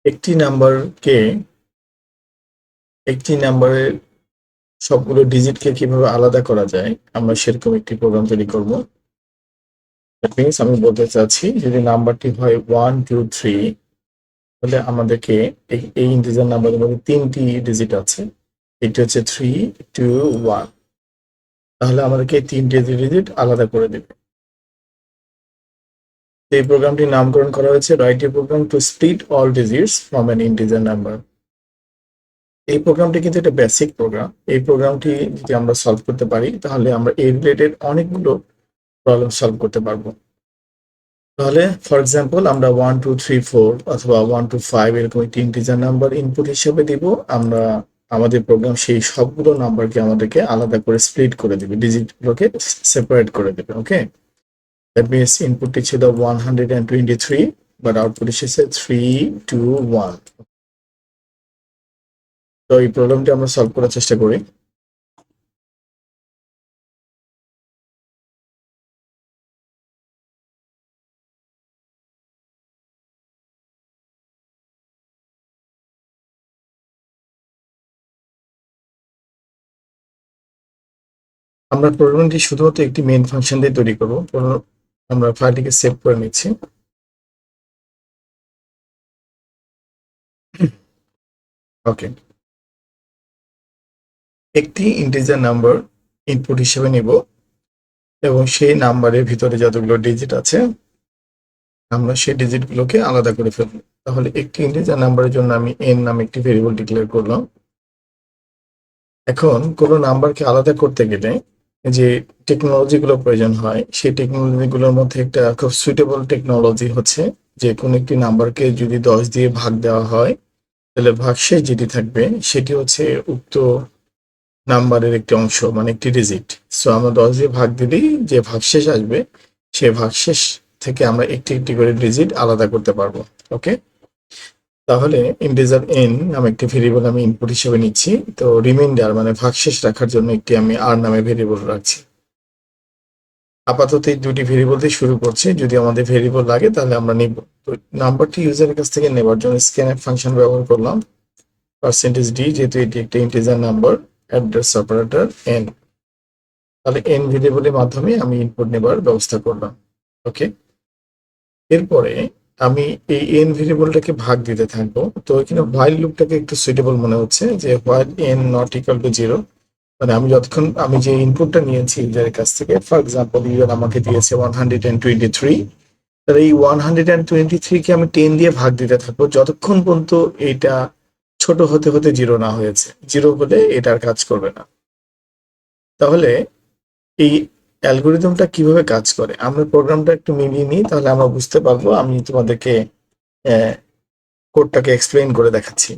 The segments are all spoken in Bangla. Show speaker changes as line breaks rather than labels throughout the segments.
একটি নাম্বারের সবগুলো ডিজিটকে কিভাবে আলাদা করা যায়, আমরা সেরকম একটি প্রোগ্রাম তৈরি করব। দ্যাট মিনস আমি বলতে চাচ্ছি, যদি নাম্বারটি হয় 1 2 3, তাহলে আমাদেরকে এই ইন্টিজার নাম্বারের মধ্যে 3টি ডিজিট আছে। এটি হচ্ছে 3 2 1। তাহলে আমাদেরকে এই 3টি ডিজিট আলাদা করে দেবে। এই প্রোগ্রামটির নামকরণ করা হয়েছে write a program to split all digits from an integer number. এই প্রোগ্রামটি কিন্তু একটা বেসিক প্রোগ্রাম। এই প্রোগ্রামটি যদি আমরা সলভ করতে পারি, তাহলে আমরা এই রিলেটেড অনেকগুলো প্রবলেম সলভ করতে পারবো। তাহলে ফর এক্সাম্পল, আমরা 1 2 3 4 অথবা 1 2 5 এরকম একটি ইন্টিজার নাম্বার ইনপুট হিসেবে দিব। আমরা আমাদের প্রোগ্রাম সেই সবগুলো নাম্বারকে আমাদেরকে আলাদা করে স্প্লিট করে দিবে, ডিজিটগুলোকে সেপারেট করে দেবে। ওকে, দ্যাট মিনস ইনপুটটি ছিল 123, বাট আউটপুট এসেছে 3 2 1। তো এই প্রবলেমটি আমরা সলভ করার চেষ্টা করি। আমরা প্রোগ্রামটি শুধুমাত্র একটি মেইন ফাংশন দিয়ে তৈরি করব। আমরা ফাইলটিকে সেভ করে নিচ্ছি। ওকে, একটি ইন্টিজার নাম্বার ইনপুট হিসেবে নিব এবং সেই নাম্বারের ভিতরে যতগুলো ডিজিট আছে আমরা সেই ডিজিটগুলোকে আলাদা করে ফেলব। তাহলে একটি ইন্টিজার নাম্বারের জন্য আমি n নামে একটি ভেরিয়েবল ডিক্লেয়ার করলাম। এখন কোনো নাম্বারকে আলাদা করতে গেলে যে টেকনোলজিগুলো প্রয়োজন হয়, সেই টেকনোলজিগুলোর মধ্যে একটা খুব সুইটেবল টেকনোলজি হচ্ছে যে কোনো একটি নাম্বারকে যদি 10 দিয়ে ভাগ দেওয়া হয়, তাহলে ভাগশেষ যেটি থাকবে সেটি হচ্ছে উক্ত নাম্বারের একটি অংশ, মানে একটি ডিজিট। সো আমরা 10 দিয়ে ভাগ দিলেই যে ভাগশেষ আসবে, সে ভাগশেষ থেকে আমরা একটি একটি করে ডিজিট আলাদা করতে পারবো। ওকে, তাহলে ইন্টিজার n নামে একটি ভেরিয়েবল আমি ইনপুট হিসেবে নিচ্ছি। তো রিমাইন্ডার মানে ভাগশেষ রাখার জন্য একটি আমি r নামে ভেরিয়েবল রাখছি। আপাতত এই দুটি ভেরিয়েবল দিয়ে শুরু করছি, যদি আমাদের ভেরিয়েবল লাগে তাহলে আমরা নিব। তো নাম্বারটি ইউজারের কাছ থেকে নেবার জন্য স্ক্যানএফ ফাংশন ব্যবহার করলাম, %d, যেহেতু এটি একটা integer number, address operator n। তাহলে n ভেরিয়েবলের মাধ্যমে আমি ইনপুট নেবার ব্যবস্থা করলাম। ওকে, এরপরে আমি এই n ভেরিয়েবলটাকে ভাগ দিতে থাকবো। তো এখানে হোয়াইল লুপটাকে একটু সুইটেবল মনে হচ্ছে, যে while n not equal to 0, মানে আমি যে ইনপুটটা নিয়েছি ইউজারের কাছ থেকে, ফর এক্সাম্পল ইউজার আমাকে দিয়েছে 123, তাহলে এই 123 কে আমি 10 দিয়ে ভাগ দিতে থাকবো যতক্ষণ পর্যন্ত এটা ছোট হতে হতে 0 না হয়েছে। 0 হলে এটার কাজ করবে না। তাহলে এই অ্যালগোরিদমটা কিভাবে কাজ করে, আমরা প্রোগ্রামটা একটু মিলিয়ে নিই, তাহলে আমরা বুঝতে পারবো। আমি তোমাদেরকে কোডটাকে এক্সপ্লেইন করে দেখাচ্ছি।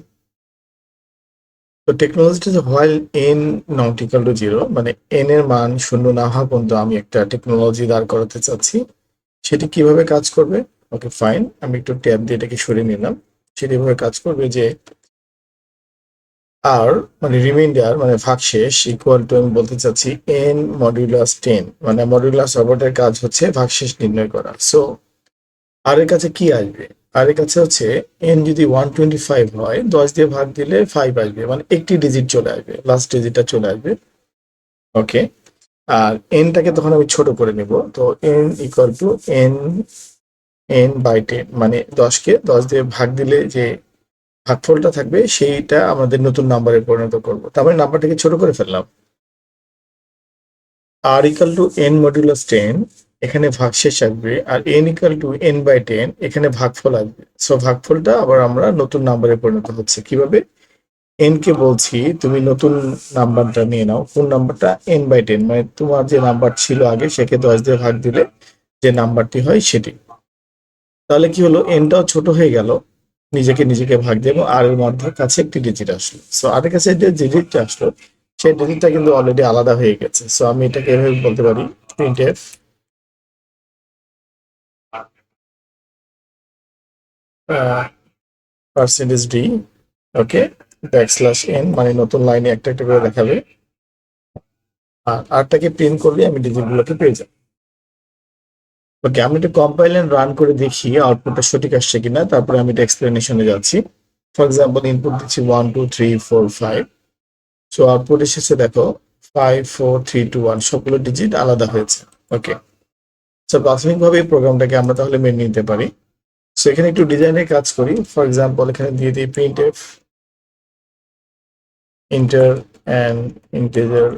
তো টেকনোলজিটা যে while n not equal to 0, মানে n এর মান 0 না হওয়া পর্যন্ত আমি একটা টেকনোলজি দাঁড় করাতে চাচ্ছি। সেটি কিভাবে কাজ করবে? ওকে ফাইন, আমি একটু ট্যাব দিয়ে এটাকে সরিয়ে নিলাম। সেটি এভাবে কাজ করবে যে আর মানে রিমাইন্ডার মানে ভাগশেষ ইকুয়াল টু, আমি বলতে চাচ্ছি n মডুলাস 10, মানে মডুলাস অপারেটরের কাজ হচ্ছে ভাগশেষ নির্ণয় করা। সো আর এর কাছে কি আসবে? আর এর কাছে হচ্ছে n যদি 125 হয়, 10 দিয়ে ভাগ দিলে 5 আসবে, মানে একটি ডিজিট চলে আসবে, লাস্ট ডিজিটটা চলে আসবে। ওকে, আর nটাকে তখন আমি ছোট করে নেব। তো n ইকুয়াল টু n/10, মানে 10কে 10 দিয়ে ভাগ দিলে যে ভাগফলটা থাকবে সেইটা আমাদের নতুন নাম্বারে পরিণত করব। তারপরে নাম্বারটাকে ছোট করে ফেললাম। r equal to n modulus 10, এখানে ভাগশেষ আসবে, আর n ইকুয়াল টু n/10, এখানে ভাগফল আসবে। সো ভাগফলটা আবার আমরা নতুন নাম্বারে পরিণত হচ্ছে কিভাবে? n কে বলছি তুমি নতুন নাম্বারটা নিয়ে নাও। কোন নাম্বারটা? n/10, মানে তোমার যে নাম্বার ছিল আগে সেকে 10 দিয়ে ভাগ দিলে যে নাম্বারটি হয় সেটি। তাহলে কি হলো, nটাও ছোট হয়ে গেল, নিজেকে ভাগ দিয়ে, এবং আর এর মধ্যে কাছে একটি ডিজিট আসলো। সো আর এর কাছে যে ডিজিটটা আসলো, সেই ডিজিটটা কিন্তু অলরেডি আলাদা হয়ে গেছে। সো আমি এটাকে এভাবে বলতে পারি, printf %d, ওকে, \n, মানে নতুন লাইনে একটা একটা করে দেখাবে। আর আরটাকে প্রিন্ট করলে আমি ডিজিটগুলোকে পেয়ে যাবো। ওকে, আমি এটা কম্পাইল এন্ড রান করে দেখি আউটপুটটা সঠিক আসছে কিনা, তারপরে আমি এটা এক্সপ্লেনেশনে যাচ্ছি। ফর এক্সাম্পল ইনপুট দিচ্ছি 1 2 3 4 5, সো আউটপুট এসেছে দেখো 5 4 3 2 1, সবগুলো ডিজিট আলাদা হয়েছে। ওকে, সো প্রাথমিকভাবে এই প্রোগ্রামটাকে আমরা তাহলে মেনে নিতে পারি। সো এখানে একটু ডিজাইনের কাজ করি। ফর এক্সাম্পল এখানে দিয়ে দিই printf inter and integer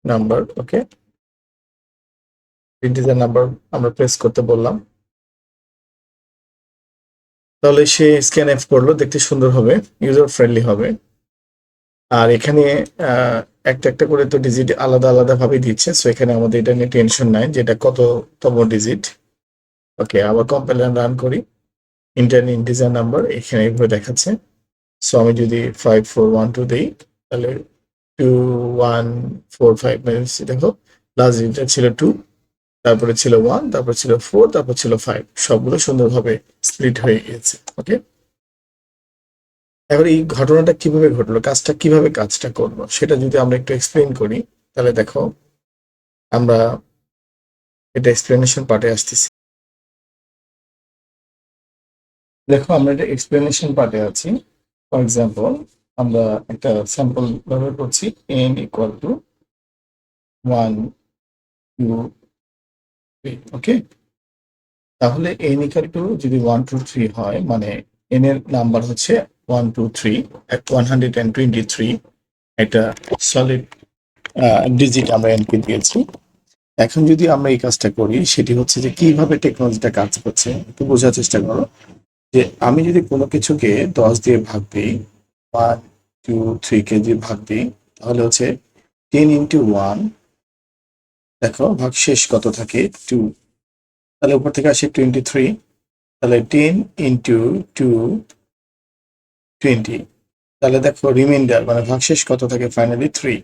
number. Okay, integer number আমরা প্রেস করতে বললাম, তাহলে সে স্ক্যানএফ করলো, দেখতে সুন্দর হবে, ইউজার ফ্রেন্ডলি হবে। আর এখানে একটা একটা করে তো ডিজিট আলাদা আলাদা ভাবে দিচ্ছে, সো এখানে আমাদের এটা নিয়ে টেনশন নাই যে এটা কততম ডিজিট। ওকে, আবার কম্পাইলার রান করি, ইন্টার ইন্টিজার নাম্বার এখানে এইভাবে দেখাচ্ছে। সো আমি যদি 5 4 1 2 দিই, তাহলে 2 1 4 5, মানে দেখো লাস্ট ডিজিটটা ছিল 2, তারপরে ছিল 1, তারপর ছিল 4, তারপর ছিল 5, সবগুলো সুন্দরভাবে স্প্লিট হয়ে গিয়েছে। ওকে, এবার এই ঘটনাটা কিভাবে ঘটলো, কাজটা কিভাবে কাজটা করলো, সেটা যদি আমরা একটু এক্সপ্লেন করি, তাহলে দেখো আমরা এটা এক্সপ্লেনেশন পার্টে আসতেছি। দেখো আমরা এটা এক্সপ্লেনেশন পার্টে আছি। ফর এক্সাম্পল আমরা একটা স্যাম্পল ব্যবহার করছি, n ইকুয়াল টু 1 2 3। ওকে, তাহলে n ইকুয়াল টু যদি 1 2 3 হয়, মানে n এর নাম্বার হচ্ছে 1 2 3, 123 একটা সলিড ডিজিট আমরা n কে দিয়েছি। এখন যদি আমরা এই কাজটা করি, সেটি হচ্ছে যে কিভাবে টেকনোলজিটা কাজ করছে একটু বোঝার চেষ্টা করো। যে আমি যদি কোনো কিছুকে 10 দিয়ে ভাগ দিই, 1 2 3 কে দিয়ে ভাগ দিই, তাহলে হচ্ছে 10 ইন্টু 1, দেখো ভাগ শেষ কত থাকে 2, তাহলে উপর থেকে আসে 23, তাহলে 10 ইন্টু 2 20, তাহলে দেখো রিমাইন্ডার মানে ভাগ শেষ কত থাকে ফাইনালি 3।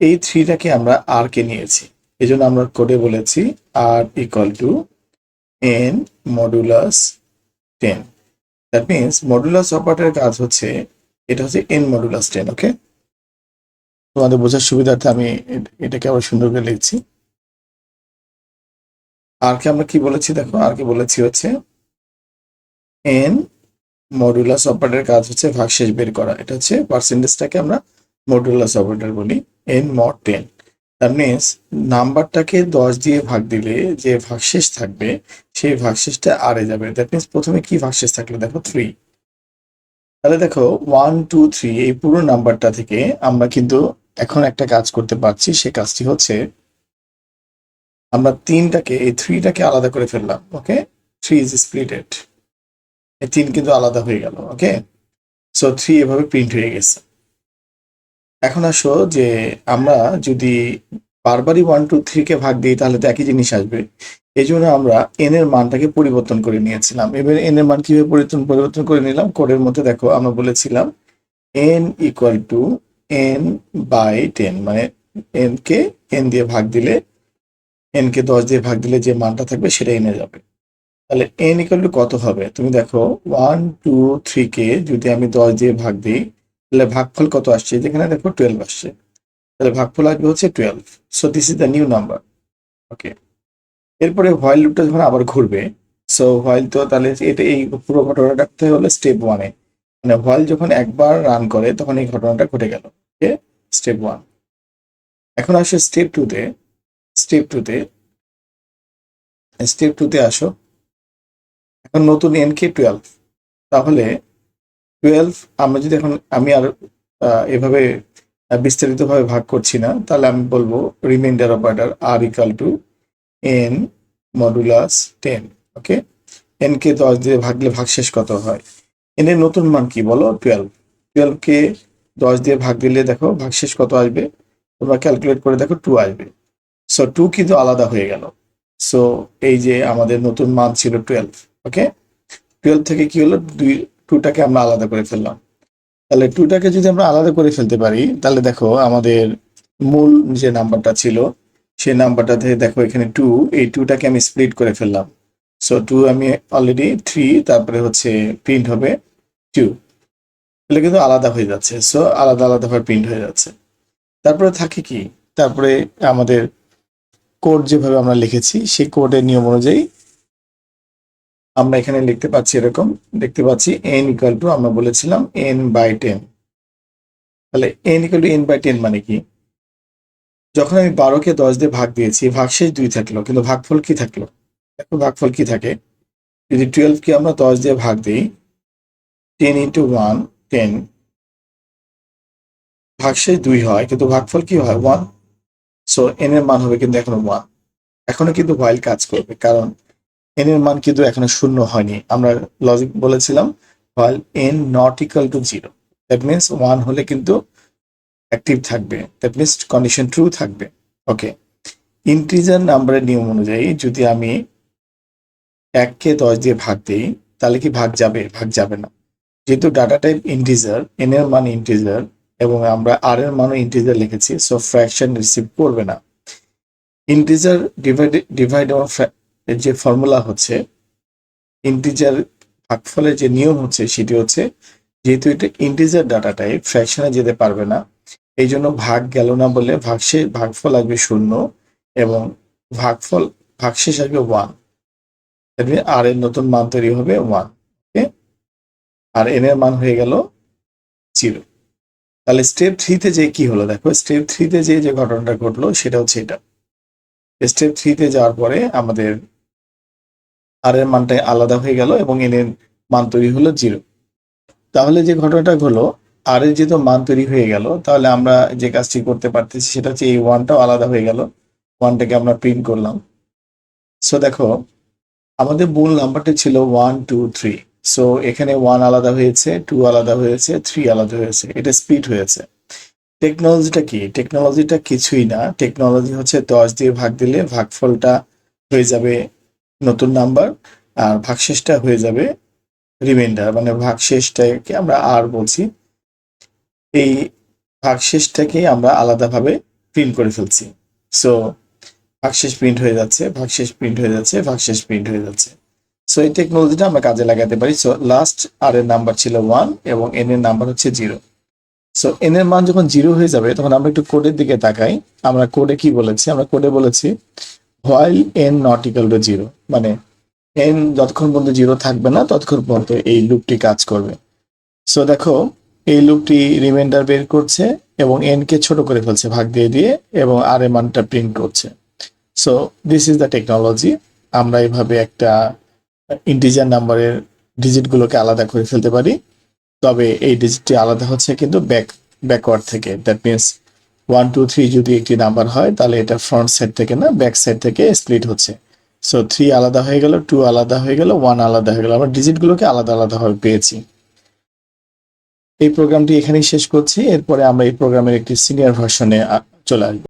এই 3টাকে আমরা আর কে নিয়েছি, এই জন্য আমরা কোডে বলেছি আর equal to n modulus 10। That means modulus অপারেটরের কাজ হচ্ছে, এটা হচ্ছে n মডুলাস 10। ওকে, তোমাদের বোঝার সুবিধার্থে আমি এটাকে আবার সুন্দর করে লিখছি। আর কে আমরা কি বলেছি, দেখো আর কে বলেছি হচ্ছে n মডুলাস অপারেটরের কাজ হচ্ছে ভাগশেষ বের করা, এটা হচ্ছে পার্সেন্টেজটাকে আমরা মডুলাস অপারেটর বলি, n mod 10। দ্যাট মিনস নাম্বারটাকে 10 দিয়ে ভাগ দিলে যে ভাগশেষ থাকবে সেই ভাগশেষটা আর এ যাবে। দ্যাট মিনস প্রথমে কি ভাগশেষ থাকলো, দেখো 3। তাহলে দেখো 1 2 3 এই পুরো নাম্বারটা থেকে আমরা কিন্তু এখন একটা কাজ করতে পারছি, সে কাজটি হচ্ছে আমরা এই 3টাকে আলাদা করে ফেললাম। ওকে, 3 ইজ স্প্লিটেড, এই 3 কিন্তু আলাদা হয়ে গেল। ওকে, সো 3 এভাবে প্রিন্ট হয়ে গেছে। এখন আসো যে আমরা যদি বারবারই 1 2 3 কে ভাগ দিই, তাহলে তো একই জিনিস আসবে। এই জন্য আমরা n এর মানটাকে পরিবর্তন করে নিয়েছিলাম। এবার n এর মান কিভাবে পরিবর্তন করে নিলাম, কোডের মধ্যে দেখো আমরা বলেছিলাম n equal to n by 10, মানে n কে n দিয়ে ভাগ দিলে, n কে 10 দিয়ে ভাগ দিলে যে মানটা থাকবে সেটা এনে যাবে। তাহলে n ইকুয়াল টু কত হবে, তুমি দেখো 1 2 3 কে যদি আমি 10 দিয়ে ভাগ দিই, তাহলে ভাগফল কত আসছে, যেখানে দেখো 12 আসছে, তাহলে ভাগফল আসবে হচ্ছে 12। So this is the new number. Okay, এরপরে হোয়াইল লুপটা যখন আবার ঘুরবে, সো হোয়াইল তো তাহলে এটা এই পুরো ঘটনাটা রাখতে হলে স্টেপ 1-এ, মানে হোয়াইল যখন একবার রান করে তখন এই ঘটনাটা ঘটে গেল। ওকে, স্টেপ 1। এখন আসো স্টেপ 2-তে। স্টেপ 2-তে স্টেপ 2-তে আসো, এখন নতুন n কে 12, তাহলে 12 আমরা যদি এখন আমি আর এভাবে বিস্তারিতভাবে ভাগ করছি না, তাহলে আমি বলবো রিমাইন্ডার অপারেটর আর equal to n modulus 10। Okay, n কে 10 দিয়ে ভাগলে ভাগশেষ কত হয়, n এর নতুন মান কি বলো 12। 12 কে 10 দিয়ে ভাগ দিলে দেখো ভাগশেষ কত আসবে, তোমরা ক্যালকুলেট করে দেখো 2 আসবে। সো 2 কিন্তু আলাদা হয়ে গেল। সো এই যে আমাদের নতুন মান ছিল 12। ওকে, 12 থেকে কি হলো, 2টাকে আমরা আলাদা করে ফেললাম। তাহলে 2টাকে যদি আমরা আলাদা করে ফেলতে পারি, তাহলে দেখো আমাদের মূল যে নাম্বারটা ছিল সেই নাম্বারটা থেকে দেখো এখানে 2, এই 2টাকে আমি স্প্লিট করে ফেললাম। সো 2 আমি অলরেডি 3, তারপরে হচ্ছে প্রিন্ট হবে 2, তাহলে কিন্তু আলাদা হয়ে যাচ্ছে। সো আলাদা আলাদাভাবে প্রিন্ট হয়ে যাচ্ছে। তারপরে থাকে কি, তারপরে আমাদের কোড যেভাবে আমরা লিখেছি সেই কোডের নিয়ম অনুযায়ী আমরা এখানে লিখতে পাচ্ছি এরকম, দেখতে পাচ্ছি n ইকুয়াল টু, আমরা বলেছিলাম n/10। তাহলে n ইকুয়াল টু n/10 মানে কি? যখন আমি 12কে 10 দিয়ে ভাগ দিয়েছি, ভাগশেষ 2 থাকলো, কিন্তু ভাগফল কি থাকলো? দেখো ভাগফল কি থাকে। যদি 12কে আমরা 10 দিয়ে ভাগ দিই, 10 ইন্টু 1 10, ভাগশেষ 2 হয়, কিন্তু ভাগফল কি হয়? 1। সো n এর মান হবে কিন্তু এখনো 1। এখনো কিন্তু while কাজ করবে, কারণ n এর মান কিন্তু এখনো শূন্য হয়নি। আমরা লজিক বলেছিলাম while n not equal to 0, that means 1 হলে কিন্তু অ্যাক্টিভ থাকবে, দ্যাট মিনস কন্ডিশন ট্রু থাকবে। ওকে, ইন্টিজার নাম্বারের নিয়ম অনুযায়ী যদি আমি 1কে 10 দিয়ে ভাগ দিই, তাহলে কি ভাগ যাবে? ভাগ যাবে না। যেহেতু ডাটা টাইপ ইন্টিজার, n এর মান ইন্টিজার এবং আমরা r এর মানও ইন্টিজার লিখেছি, সো ফ্র্যাকশন রিসিভ করবে না। ইন্টিজার ডিভাইড এবং যে ফর্মুলা হচ্ছে, ইন্টিজার ভাগফলের যে নিয়ম হচ্ছে সেটি হচ্ছে, যেহেতু এটা ইন্টিজার ডাটা টাইপ, ফ্র্যাকশনে যেতে পারবে না, এই জন্য ভাগ গেল না বলে ভাগফল আসবে 0 এবং ভাগশেষ আসবে 1। আর এর নতুন মান তৈরি হবে 1। ওকে, আর n এর মান হয়ে গেল 0। তাহলে স্টেপ 3-তে যে কি হলো, দেখো স্টেপ 3-তে যে ঘটনাটা ঘটলো সেটা হচ্ছে এটা। স্টেপ 3-তে যাওয়ার পরে আমাদের আর এর মানটা আলাদা হয়ে গেল এবং n এর মান তৈরি হলো 0। তাহলে যে ঘটনাটা হলো, আর এর যেহেতু মান তৈরি হয়ে গেল, তাহলে আমরা যে কাজটি করতে পারতেছি সেটা হচ্ছে এই 1টাও আলাদা হয়ে গেল, 1টাকে আমরা প্রিন্ট করলাম। সো দেখো আমাদের মূল নাম্বারটা ছিল 1 2 3, সো এখানে 1 আলাদা হয়েছে, 2 আলাদা হয়েছে, 3 আলাদা হয়েছে, এটা স্প্লিট হয়েছে। টেকনোলজিটা কি? টেকনোলজিটা কিছুই না, টেকনোলজি হচ্ছে 10 দিয়ে ভাগ দিলে ভাগফলটা হয়ে যাবে নতুন নাম্বার, আর ভাগশেষটা হয়ে যাবে রিমাইন্ডার, মানে ভাগশেষটাকে আমরা আর বলছি। এই ভাগশেষটাকে আমরা আলাদাভাবে প্রিন্ট করে ফেলছি। সো ভাগশেষ প্রিন্ট হয়ে যাচ্ছে, ভাগশেষ প্রিন্ট হয়ে যাচ্ছে, ভাগশেষ প্রিন্ট হয়ে যাচ্ছে। সো এই টেকনোলজিটা আমরা কাজে লাগাতে পারি। সো লাস্ট আর এর নাম্বার ছিল 1 এবং n এর নাম্বার হচ্ছে 0। সো n এর মান যখন 0 হয়ে যাবে, তখন আমরা একটু কোডের দিকে তাকাই। আমরা কোডে কি বলেছি? আমরা কোডে বলেছি while n not equal to 0, মানে n যতক্ষণ পর্যন্ত 0 থাকবে না ততক্ষণ পর্যন্ত এই লুপটি কাজ করবে। সো দেখো এই লুপটি রিমাইন্ডার বের করছে এবং n কে ছোট করে ফেলছে ভাগ দিয়ে দিয়ে, এবং আর এর মানটা প্রিন্ট করছে। So this is the technology. আমরা এইভাবে একটা ইন্টিজার নাম্বারের ডিজিটগুলোকে আলাদা করে ফেলতে পারি। তবে এই ডিজিটটি আলাদা হচ্ছে কিন্তু ব্যাকওয়ার্ড থেকে, দ্যাট মিনস 1 2 3 যদি একটি নাম্বার হয়, তাহলে এটা ফ্রন্ট সাইড থেকে না, ব্যাক সাইড থেকে স্প্লিট হচ্ছে। সো 3 আলাদা হয়ে গেল, 2 আলাদা হয়ে গেল, 1 আলাদা হয়ে গেল, আমরা ডিজিটগুলোকে আলাদা আলাদাভাবে পেয়েছি। এই প্রোগ্রামটি এখানেই শেষ করছি। এরপরে আমরা এই প্রোগ্রামের একটি সিনিয়র ভার্সনে চলে আসবো।